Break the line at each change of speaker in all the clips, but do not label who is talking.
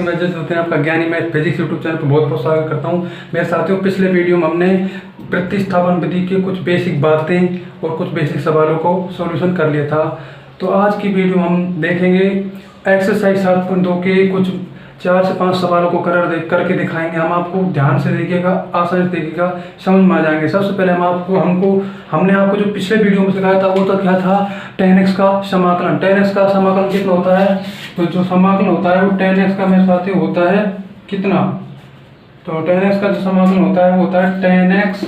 साथियों, मैं जैसे होते हैं आपका ज्ञानी मैथ फिजिक्स यूट्यूब चैनल पर बहुत बहुत स्वागत करता हूं। मेरे साथियों, पिछले वीडियो में हमने प्रतिस्थापन विधि के कुछ बेसिक बातें और कुछ बेसिक सवालों को सॉल्यूशन कर लिया था। तो आज की वीडियो हम देखेंगे एक्सरसाइज 7.2 के कुछ 4 से 5 सवालों को करके दिखाएंगे। हम आपको ध्यान से देखिएगा, आसानी से देखिएगा, समझ में आ जाएंगे। सबसे पहले हमने आपको जो पिछले वीडियो में सिखाया था वो तो क्या था, tan x का समाकलन। tan x का समाकलन कितना होता है? तो जो समाकलन होता है वो tan x का मेरे साथ होता है कितना? तो tan x का जो समाकलन होता है वो होता है tan x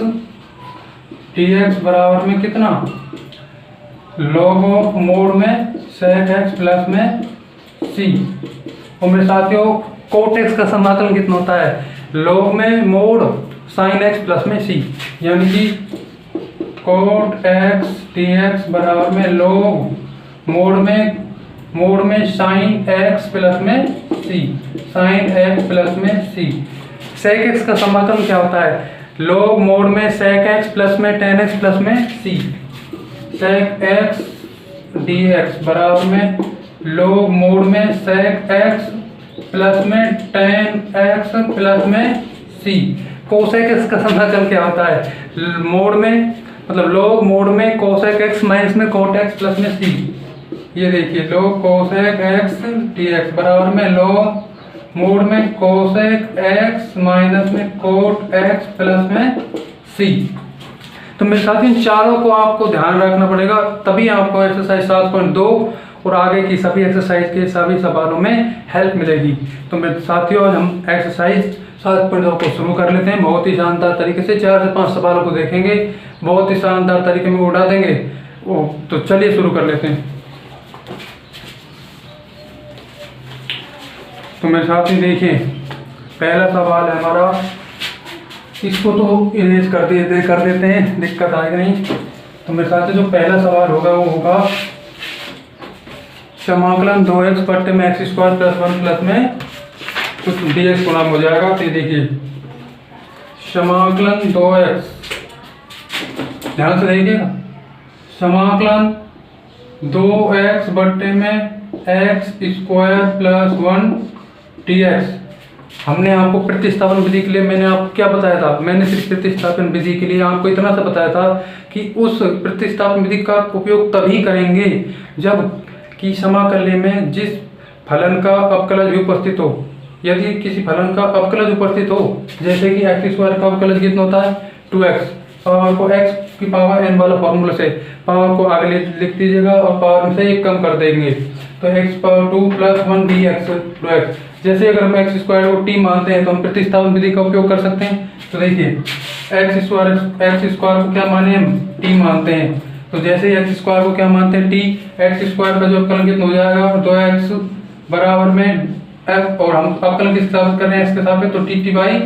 dx बराबर में कितना, log ऑफ मोड में sec x प्लस में c। और मेरे साथियों cot x का समाकलन कितना होता है, log में मोड sin x प्लस में c, यानी कि cot x dx बराबर में log मोड में sin x प्लस में c, sin x प्लस में c। sec x का समाकलन क्या होता है, log मोड में sec x प्लस में tan x प्लस में c। sec x dx बराबर में log मोड में sec x प्लस में tan x प्लस में c। cosec x का समाकलन क्या होता है, मोड में मतलब log मोड में cosec x माइनस में cot x प्लस में c। ये देखिए log cosec x dx बराबर में log मोड में cosec x माइनस में cot x प्लस में c। तो मेरे साथ इन चारों को आपको ध्यान रखना पड़ेगा, तभी आपको एक्सरसाइज 7.2 और आगे की सभी एक्सरसाइज के सभी सवालों में हेल्प मिलेगी। तो मेरे साथियों, आज हम एक्सरसाइज 7.2 को शुरू कर लेते हैं। बहुत ही शानदार तरीके से 4 से 5 सवालों को देखेंगे, बहुत ही शानदार तरीके में उड़ा देंगे। तो चलिए शुरू कर लेते हैं। तो मेरे साथी देखिए, पहला सवाल है हमारा, इसको तो इरेज कर देते हैं, दिक्कत आएगी नहीं। तो मेरे साथ जो पहला सवाल होगा वो होगा समाकलन 2x बट्टे में x स्क्वायर प्लस 1 प्लस में कुछ dx गुणाम हो जाएगा। तो देखिए समाकलन 2x, ध्यान से देखिएगा, समाकलन 2x बट्टे में x स्क्वायर प्लस 1 dx। हमने आपको प्रतिस्थापन विधि के लिए मैंने आपको क्या बताया था, मैंने सिर्फ प्रतिस्थापन विधि के लिए आपको इतना सा बताया था कि उस प्रतिस्थापन विधि का उपयोग तभी करेंगे जब कि समाकल्य में जिस फलन का अवकलज भी उपस्थित हो। यदि किसी फलन का अवकलज उपस्थित हो, जैसे कि x स्क्वायर का अवकलज कितना होता है 2x, पावर को x की पावर n वाला फॉर्मूला से पावर को आगे लिख दीजिएगा और पावर में से 1 कम कर देंगे, तो x पावर 2 प्लस 1 dx। जैसे अगर हम x स्क्वायर को t मानते हैं तो हम प्रतिस्थापन विधि का उपयोग कर सकते हैं। तो देखिए x स्क्वायर को क्या माने, हम t मानते हैं। तो जैसे x स्क्वायर को क्या मानते हैं, t, x स्क्वायर का जो अवकलन कितना हो जाएगा 2x बराबर में f, और हम अवकलन किस साथ कर रहे हैं, इसके साथ, तो dt बाई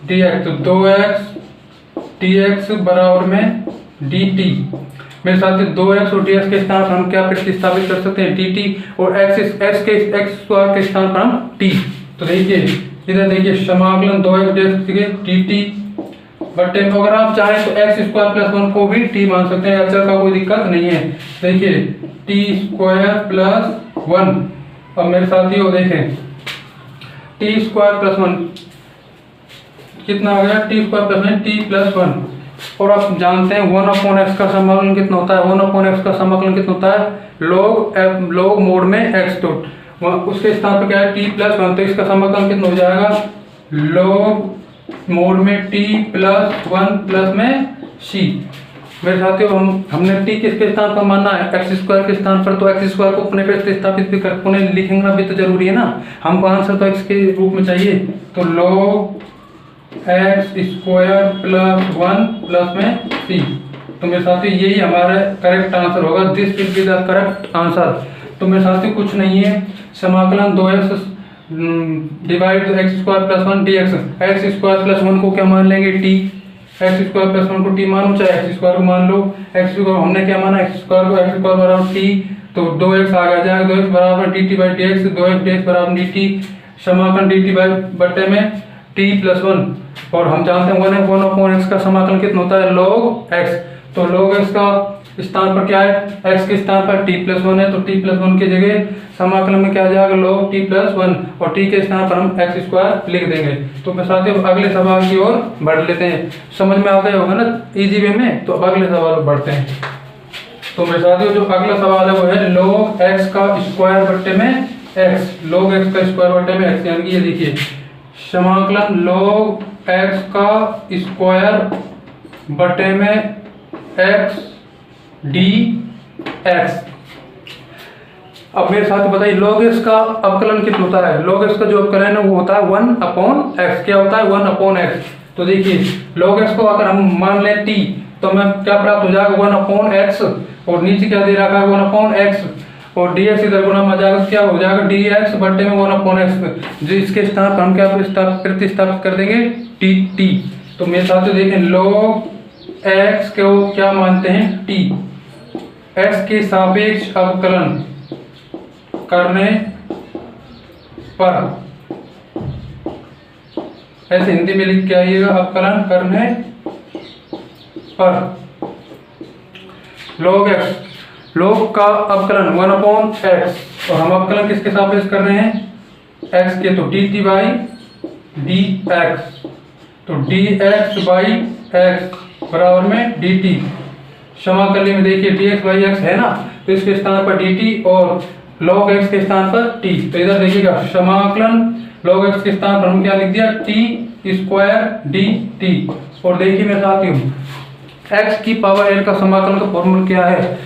dx। तो 2x dx बराबर में dt। मेरे साथ 2x और dx के स्थान पर हम क्या प्रतिस्थापित कर सकते हैं, dt, और x स्क्वायर के स्थान पर हम t। तो देखिए इधर देखिए समाकलन 2x dx dt बट्टे में अगर आप चाहें तो x स्क्वायर प्लस 1 को भी t मान सकते हैं, अचर का कोई दिक्कत नहीं है। देखिए t स्क्वायर प्लस 1, अब मेरे साथियों देखें t स्क्वायर प्लस 1 कितना हो गया, t square plus 1 t plus 1। और आप जानते हैं 1/x का समाकलन कितना होता है, 1/x का समाकलन कितना होता है log मोड में x। तो उसके स्थान पर क्या है t प्लस 1, तो इसका समाकलन कितना हो जाएगा log मोड में t प्लस 1 प्लस में c। मेरे साथियों, हमने t किसके स्थान पर मानना है, x स्क्वायर के स्थान पर, तो x स्क्वायर को अपने पे प्रतिस्थापित भी कर उन्हें लिखना भी तो जरूरी है ना, हमको आंसर तो x के रूप में चाहिए। तो log x square plus 1 plus में c। तो मेरे साथियों यही हमारा करेक्ट आंसर होगा, this will be the correct answer. तो मेरे साथियों कुछ नहीं है, समाकलन 2x divide x square plus 1 dx। x square plus 1 को क्या मान लेंगे t, x स्क्वायर प्लस 1 को t मानो, चाहे x स्क्वायर को मान लो। x स्क्वायर हमने क्या माना, x स्क्वायर को x स्क्वायर बराबर t, तो 2x आ जाएगा, 2x बराबर dt by dx, 2x dx बराबर dt, समाकलन dt बाई बट्टे में t प्लस 1। और हम जानते हैं 1/x का समाकलन कितना होता है log x। तो log x का स्थान पर क्या है, x के स्थान पर t+1 है, तो t+1 की जगह समाकलन में क्या आ जाएगा, log t+1, और t के स्थान पर हम x² लिख देंगे। तो मैं साथियों अगले सवाल की ओर बढ़ लेते हैं। समझ में आ गया होगा ना इजी वे में। तो अब अगले सवाल पर बढ़ते हैं। तो मेरे साथियों जो अगला सवाल है वो है log x का स्क्वायर बट्टे में x, log x का स्क्वायर बट्टे में x, यानी कि ये देखिए समाकलन log x का स्क्वायर बटे में x dx। अब मेरे साथ बताइए log x का अवकलन कितना होता है। log x का जो अवकलन है वो होता है 1/x। क्या होता है, 1/x। तो देखिए log x को अगर हम मान लें t, तो हमें क्या प्राप्त हो जाएगा, 1/x, और नीचे क्या दे रखा है, 1/x, और dx इधर गुना में जाएगा, क्या हो जाएगा, dx बट्टे में 1/x, जो इसके स्थान पर हम क्या प्रतिस्थापित कर देंगे, dt। तो मेरे साथ देखें log x को क्या मानते हैं, t, x के सापेक्ष अवकलन करने पर, ऐसे हिंदी में लिख के आइएगा, अवकलन करने पर log x, log का अवकलन 1/x, और हम अवकलन किसके सापेक्ष कर रहे हैं, x के, तो dt बाई dx, तो dx बाई x बराबर में dt। समाकलन में देखिए dx बाई x है ना, तो इसके स्थान पर dt और log x के स्थान पर t। तो इधर देखिएगा समाकलन log x के स्थान पर हम क्या लिख दिया, t² dt। और देखिए मेरे साथियों x की पावर n का समाकलन का फॉर्मूला क्या है,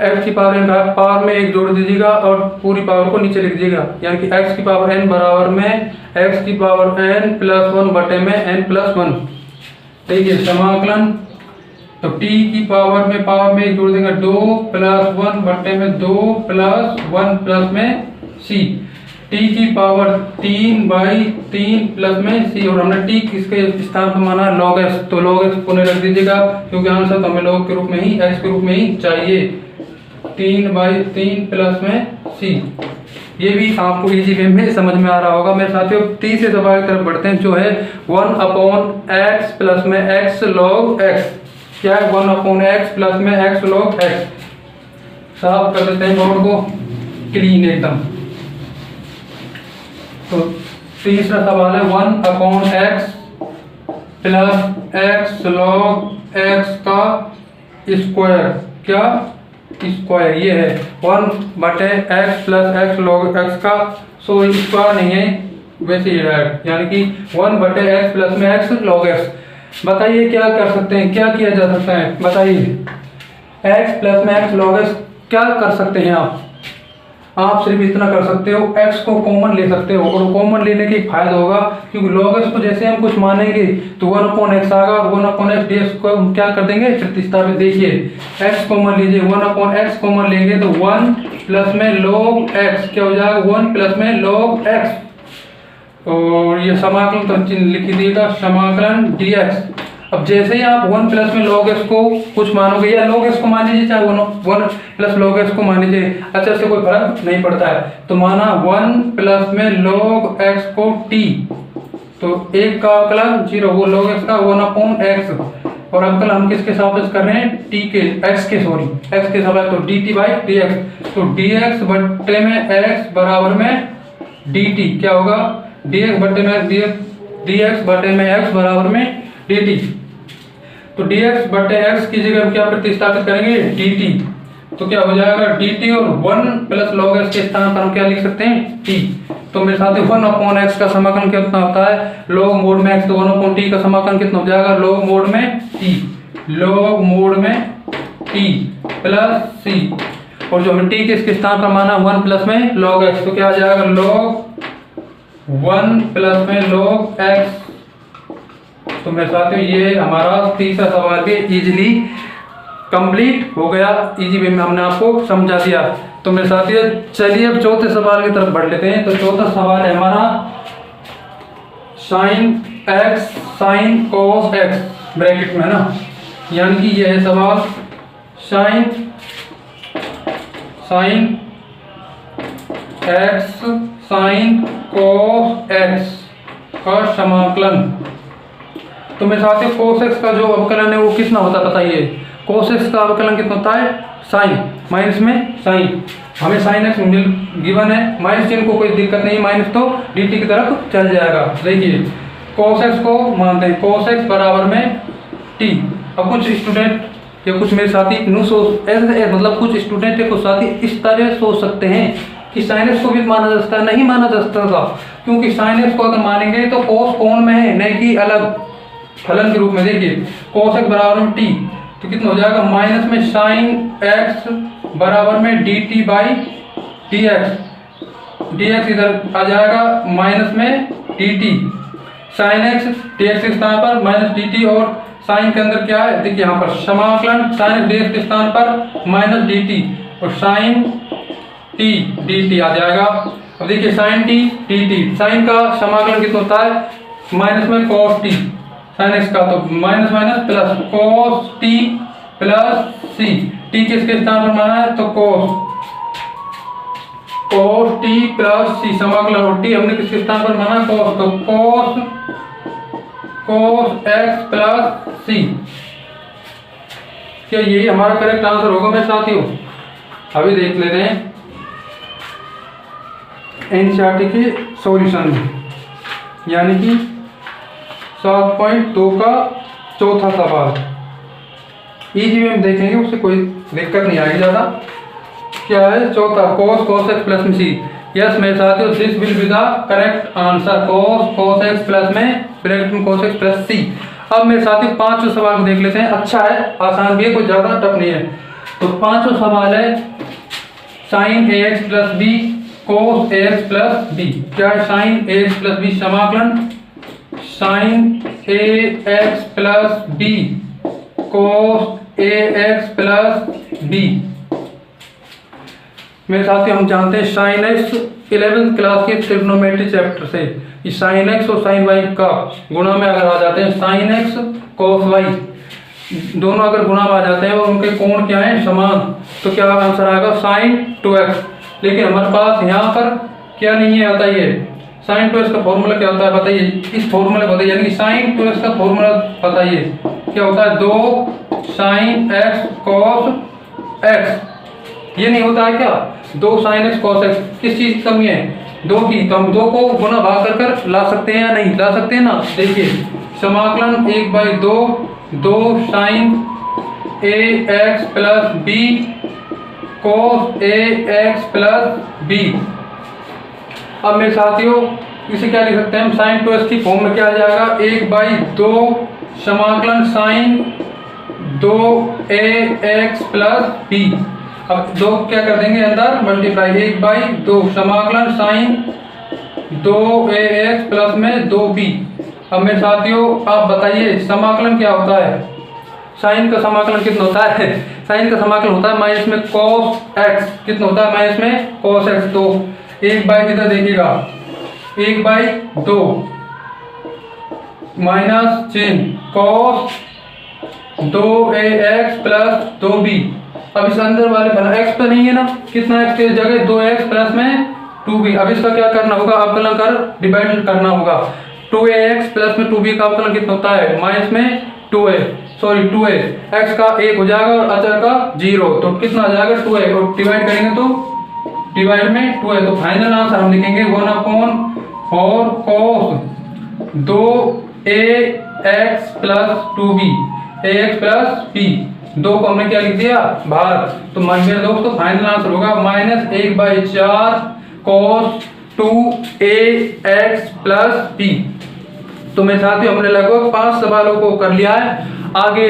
x की पावर n का पावर में एक जोड़ दीजिएगा और पूरी पावर को नीचे लिख दीजिएगा, यानी कि x की पावर n बराबर में x की पावर n+1 बटे में n+1। देखिए समाकलन, तो t की पावर में एक जोड़ देंगे 2+1 बटे में 2+1 प्लस में c, t की पावर 3/3 प्लस में c, और हमने t किसके स्थान पर माना, log x, तो log x पुनः रख दीजिएगा, क्योंकि आंसर तो हमें log के रूप में ही, x के रूप में ही चाहिए, 3/3 प्लस में c। ये भी आपको इजी वे में समझ में आ रहा होगा। मेरे साथियों तीसरे सवाल की तरफ बढ़ते हैं, जो है 1/x प्लस में x log x। क्या है, 1/x प्लस में x log x। साफ कर देते हैं बोर्ड को, क्लीन एकदम। तो तीसरा सवाल है 1/x plus x log x का स्क्वायर, क्या स्क्वायर, ये है 1/x plus x log x का, सो स्क्वायर नहीं है वैसे ही डायरेक्ट, यानी कि 1/x प्लस में x log x। बताइए क्या कर सकते हैं, क्या किया जा सकता है, बताइए x प्लस में x log x क्या कर सकते हैं आप सिर्फ इतना कर सकते हो, x को कॉमन ले सकते हो, और कॉमन लेने के फायदा होगा, क्योंकि log x को जैसे हम कुछ मानेंगे तो 1/x आएगा, और 1/x dx को हम क्या कर देंगे, प्रतिस्थापित। देखिए x कॉमन लीजिए, 1/x कॉमन लेंगे तो 1 प्लस में log x क्या हो जाएगा, 1 प्लस में log x, और ये समाकलन तो चिन्ह लिख दीजिएगा, समाकलन dx। अब जैसे ही आप 1 प्लस में log x को कुछ मानोगे, या log x को मान लीजिए, चाहे 1 प्लस log x को मान लीजिए, अच्छा इससे कोई फर्क नहीं पड़ता है, तो माना 1 प्लस में log x को t, तो एक का अवकलन 0, वो log x का 1/x, और अवकलन हम किसके सापेक्ष कर रहे हैं, t के, x के सापेक्ष, तो dt बाई dx, तो dx बट्टे में x बराबर में dt, क्या होगा, dx बट्टे में x बराबर में dt। तो dx बटे x की जगह हम क्या प्रतिस्थापित करेंगे, dt, तो क्या हो जाएगा dt, और 1 प्लस log x के स्थान पर हम क्या लिख सकते हैं, t। तो मेरे साथ 1/x का समाकलन कितना होता है, log मोड में x, तो 1/t का समाकलन कितना हो जाएगा, log मोड में t प्लस c, और जो हमने t के इसके स्थान पर माना 1 प्लस में log x, तो क्या आ जाएगा log 1 प्लस में log x। तो मेरे साथियों ये हमारा तीसरा सवाल भी इजीली कंप्लीट हो गया, इजी वे में हमने आपको समझा दिया। तो मेरे साथियों चलिए अब चौथे सवाल की तरफ बढ़ लेते हैं। तो चौथा सवाल है हमारा sin x sin cos x bracket में है ना, यानी कि यह है सवाल sin x sin cos x का समाकलन। तो मेरे साथियों cos x का जो अवकलन है वो कितना होता है बताइए, cos x का अवकलन कितना होता है साइन, माइनस में साइन, हमें साइन एक्स गिवन है, माइनस चिन्ह को कोई दिक्कत नहीं, माइनस तो dt की तरफ चल जाएगा। देखिए cos x को मानते हैं cos x बराबर में t। अब कुछ स्टूडेंट या कुछ मेरे साथी ऐसे मतलब कुछ स्टूडेंट या कुछ साथी इस तरह सोच सकते हैं कि साइन एक्स को भी माना जा सकता है, नहीं माना जा सकता, क्योंकि साइन एक्स को अगर मानेंगे तो cos कोण में है, नहीं कि अलग फलन के रूप में। देखिए cos x बराबर में t, तो कितना हो जाएगा माइनस में साइन x बराबर में dt बाई dx इधर आ जाएगा माइनस में dt, साइन x dx के स्थान पर माइनस dt, और साइन के अंदर क्या है देखिए यहाँ पर समाकलन साइन x dx के स्थान पर माइनस dt और साइन t dt आ जाएगा। अब देखिए साइन t dt, साइन का समाकलन कितना होता है माइनस में cos t, साइन x का तो minus minus plus cos t plus c, t किसके स्थान पर माना है तो cos t प्लस c, समाकलन और t हमने किसके स्थान पर माना cos, तो cos x प्लस c। क्या यही हमारा करेक्ट आंसर होगा मेरे साथियों? अभी देख लेते हैं एनसीईआरटी के सॉल्यूशन में, यानी कि 7.2 का चौथा सवाल इजी में हम देखेंगे, उससे कोई दिक्कत नहीं आएगी ज़्यादा। क्या है चौथा cos x प्लस में c। यस मेरे साथियों, this will be the correct answer, cos x plus में ब्रैकेट में cos x प्लस c। अब मेरे साथियों पांचों सवाल को देख लेते हैं, अच्छा है आसान भी है, कोई ज़्यादा टफ नहीं है। तो पांचों सवाल है sine ax plus b cos ax plus b। क्या है साइन ax प्लस b, समाकलन sine ax plus b cos ax plus b। मेरे साथ हम जानते हैं साइन एक्स 11th क्लास के ट्रिग्नोमेट्री चैप्टर से, कि साइन एक्स और साइन वाई का गुणा में अगर आ जाते हैं साइन एक्स cos वाई, दोनों अगर गुणा में आ जाते हैं और उनके कोण क्या है समान, तो क्या आंसर आएगा साइन 2x। लेकिन हमारे पास यहाँ पर क्या नहीं है बताइए, साइन 2x का फॉर्मूला क्या होता है बताइए, इस फॉर्मूला बताइए, यानी कि साइन 2x का फॉर्मूला बताइए क्या होता है, 2 साइन x cos x। ये नहीं होता है क्या 2 साइन x cos x, किस चीज की कमी है 2 की, तो हम 2 को गुना भाग कर ला सकते हैं या नहीं ला सकते हैं ना। देखिए समाकलन 1/2 2 sine ax plus b cos ax plus b। अब मेरे साथियों इसे क्या लिख सकते हैं हम, साइन 2x की फॉर्म में क्या आ जाएगा 1/2 समाकलन साइन 2ax प्लस b। अब 2 क्या कर देंगे अंदर मल्टीप्लाई, 1/2 समाकलन साइन 2ax प्लस में 2b। अब मेरे साथियों आप बताइए समाकलन क्या होता है, साइन का समाकलन कितना होता है, साइन का समाकलन होता है माइनस में cos x, कितना होता है माइनस में cos x। तो 1/, इधर देखिएगा 1/2 माइनस चिन्ह cos 2ax प्लस 2b। अब इस अंदर वाले बना x तो नहीं है ना, कितना x की जगह 2x प्लस में 2b। अब इसका क्या करना होगा, अवकलन कर डिवाइड करना होगा, 2ax प्लस में 2b का अवकलन कितना होता है माइनस में 2a x का 1 हो जाएगा और अचर का 0, तो कितना आ जाएगा 2a, और डिवाइड करेंगे तो डिवाइड में 2a। तो फाइनल आंसर हम लिखेंगे 1/4 cos 2ax plus 2b ax plus b। 2 को हमने क्या लिख दिया बाहर, तो मेरे दोस्तों फाइनल आंसर होगा -1/4 cos 2ax प्लस b। तो मेरे साथियों हमने लगभग 5 सवालों को कर लिया है। आगे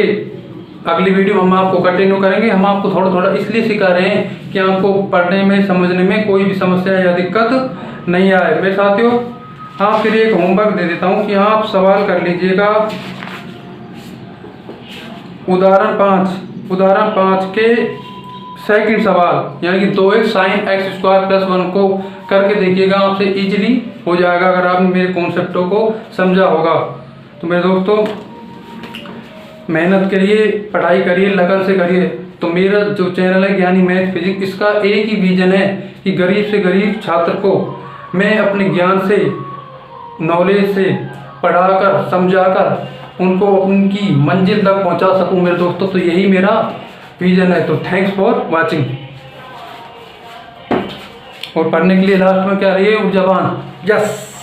अगली वीडियो हम आपको कंटिन्यू करेंगे। हम आपको थोड़ा थोड़ा इसलिए सिखा रहे हैं कि आपको पढ़ने में समझने में कोई भी समस्या या दिक्कत नहीं आए। मेरे साथियों आपके लिए एक होमवर्क दे देता हूं कि आप सवाल कर लीजिएगा उदाहरण 5 के सेकंड सवाल, यानी कि 2x sign x square plus 1 को करके देखिएगा, आपसे इजीली हो जाएगा अगर आपने मेरे कॉन्सेप्टों को समझा होगा। तो मेरे दोस्तों मेहनत करिए, पढ़ाई करिए, लगन से करिए। तो मेरा जो चैनल है ज्ञानी मैथ फिजिक्स, इसका एक ही विजन है कि गरीब से गरीब छात्र को मैं अपने ज्ञान से, नॉलेज से पढ़ाकर समझाकर उनको उनकी मंजिल तक पहुंचा सकूं मेरे दोस्तों। तो यही मेरा विजन है। तो थैंक्स फॉर वाचिंग। और पढ़ने के लिए लास्ट में क्या रही है, ऊर्जावान। यस।